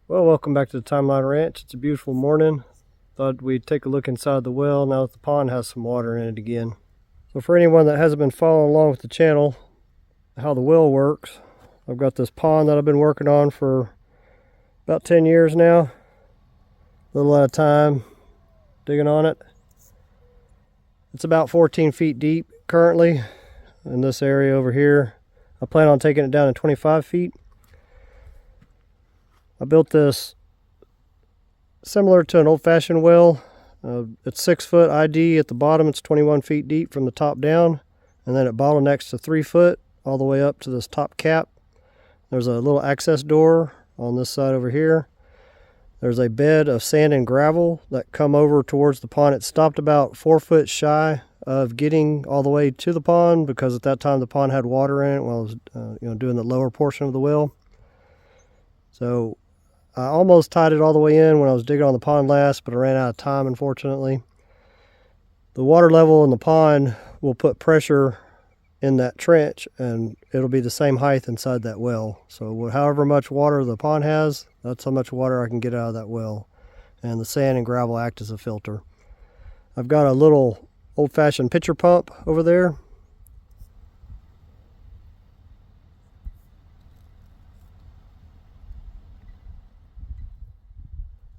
Well, welcome back to the Timeline Ranch. It's a beautiful morning. Thought we'd take a look inside the well now that the pond has some water in it again. So for anyone that hasn't been following along with the channel, how the well works, I've got this pond that I've been working on for about 10 years now. A little at a time digging on it. It's about 14 feet deep currently in this area over here. I plan on taking it down to 25 feet. I built this similar to an old-fashioned well. It's 6 foot ID at the bottom. It's 21 feet deep from the top down, and then it bottlenecks to 3 foot all the way up to this top cap. There's a little access door on this side over here. There's a bed of sand and gravel that come over towards the pond. It stopped about 4 foot shy of getting all the way to the pond because at that time the pond had water in it while I was doing the lower portion of the well. So I almost tied it all the way in when I was digging on the pond last, but I ran out of time, unfortunately. The water level in the pond will put pressure in that trench, and it'll be the same height inside that well. So however much water the pond has, that's how much water I can get out of that well. And the sand and gravel act as a filter. I've got a little old-fashioned pitcher pump over there.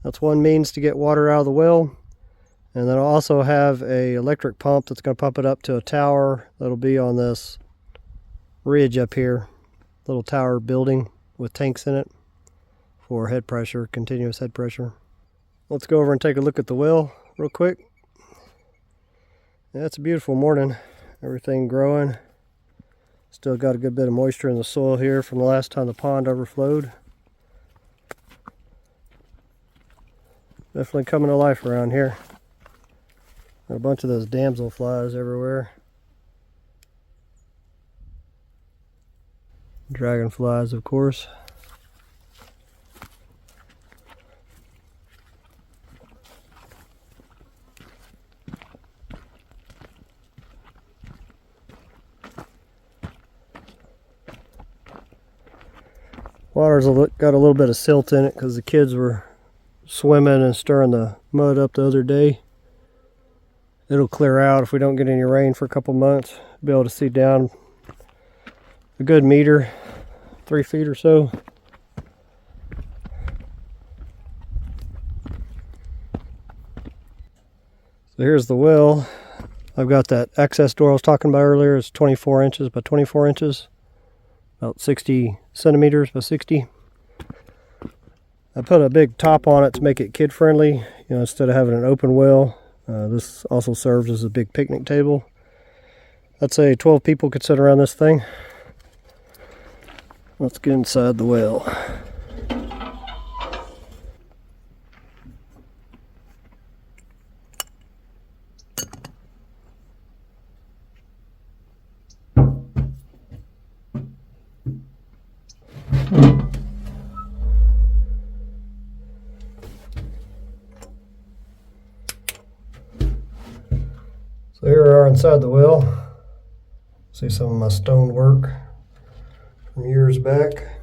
That's one means to get water out of the well. And then I'll also have a electric pump that's going to pump it up to a tower that'll be on this ridge up here. Little tower building with tanks in it for head pressure, continuous head pressure. Let's go over and take a look at the well real quick. Yeah, it's a beautiful morning. Everything growing. Still got a good bit of moisture in the soil here from the last time the pond overflowed. Definitely coming to life around here. A bunch of those damselflies everywhere. Dragonflies, of course. Water's got a little bit of silt in it because the kids were swimming and stirring the mud up the other day. It'll clear out if we don't get any rain for a couple months. Be able to see down a good meter, 3 feet or so. So here's the well. I've got that access door I was talking about earlier. It's 24 inches by 24 inches, about 60 centimeters by 60. I put a big top on it to make it kid friendly, instead of having an open well. This also serves as a big picnic table. I'd say 12 people could sit around this thing. Let's get inside the well. So here we are inside the well. See some of my stone work from years back.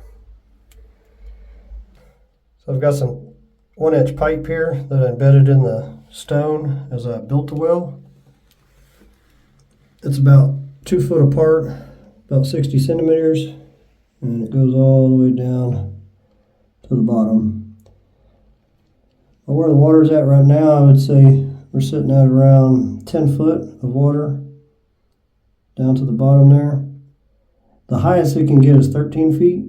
So I've got some 1-inch pipe here that I embedded in the stone as I built the well. It's about 2 foot apart, about 60 centimeters, and it goes all the way down to the bottom. But where the water's at right now, I would say we're sitting at around 10 foot of water down to the bottom there. The highest it can get is 13 feet.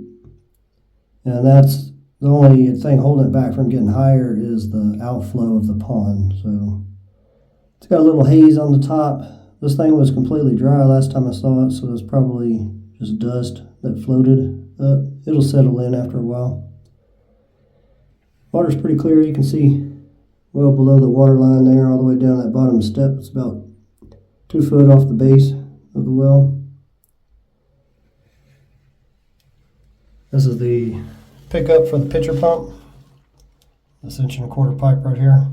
And that's the only thing holding it back from getting higher is the outflow of the pond. So it's got a little haze on the top. This thing was completely dry last time I saw it, so it's probably just dust that floated up. It'll settle in after a while. Water's pretty clear. You can see well below the water line there, all the way down that bottom step. It's about 2 foot off the base of the well. This is the pickup for the pitcher pump. This 1.25 inch pipe right here.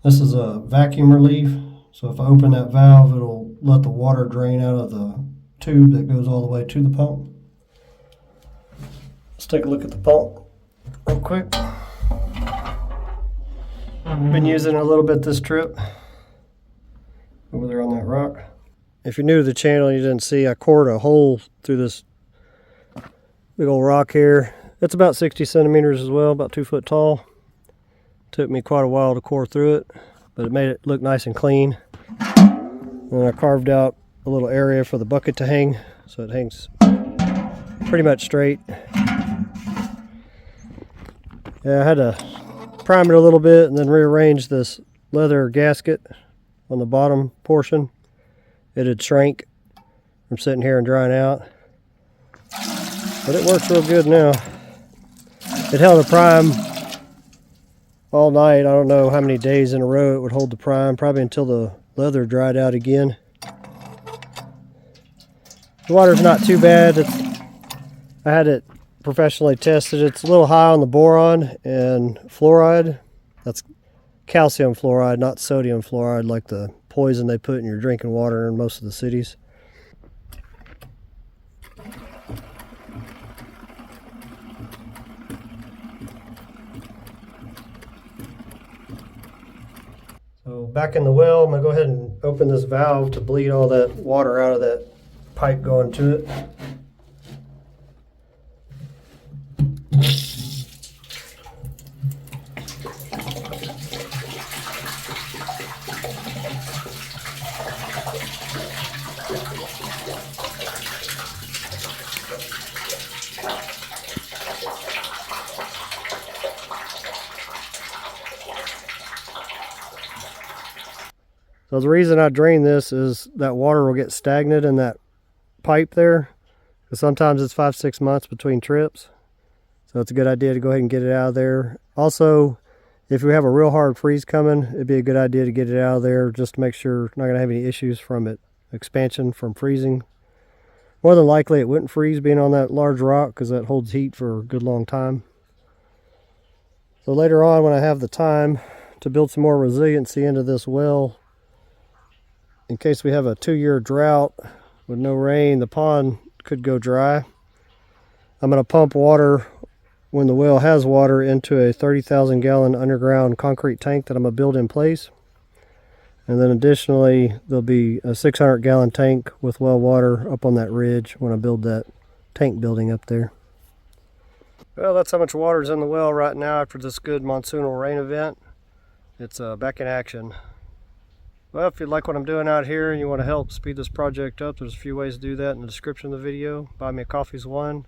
This is a vacuum relief. So if I open that valve, it'll let the water drain out of the tube that goes all the way to the pump. Let's take a look at the pump. real quick. Been using it a little bit this trip. Over there on that rock. If you're new to the channel and you didn't see, I cored a hole through this big old rock here. It's about 60 centimeters as well, about 2 foot tall. Took me quite a while to core through it, but it made it look nice and clean. And I carved out a little area for the bucket to hang, so it hangs pretty much straight. Yeah, I had to prime it a little bit and then rearrange this leather gasket on the bottom portion. It had shrank from sitting here and drying out, but it works real good now. It held the prime all night. I don't know how many days in a row it would hold the prime, probably until the leather dried out again. The water's not too bad. I had it professionally tested. It's a little high on the boron and fluoride. That's calcium fluoride, not sodium fluoride like the poison they put in your drinking water in most of the cities. So back in the well, I'm going to go ahead and open this valve to bleed all that water out of that pipe going to it. So the reason I drain this is that water will get stagnant in that pipe there, because sometimes it's 5-6 months between trips. So it's a good idea to go ahead and get it out of there. Also, if we have a real hard freeze coming, it'd be a good idea to get it out of there just to make sure you're not going to have any issues from it expansion from freezing. More than likely it wouldn't freeze being on that large rock because that holds heat for a good long time. So later on, when I have the time to build some more resiliency into this well, in case we have a 2-year drought with no rain, the pond could go dry. I'm going to pump water when the well has water into a 30,000 gallon underground concrete tank that I'm going to build in place. And then additionally, there'll be a 600 gallon tank with well water up on that ridge when I build that tank building up there. Well, that's how much water is in the well right now after this good monsoonal rain event. It's back in action. Well, if you like what I'm doing out here and you want to help speed this project up, there's a few ways to do that in the description of the video. Buy Me a Coffee's one,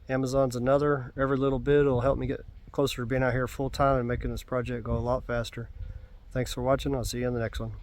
Amazon's another. Every little bit will help me get closer to being out here full time and making this project go a lot faster. Thanks for watching. I'll see you in the next one.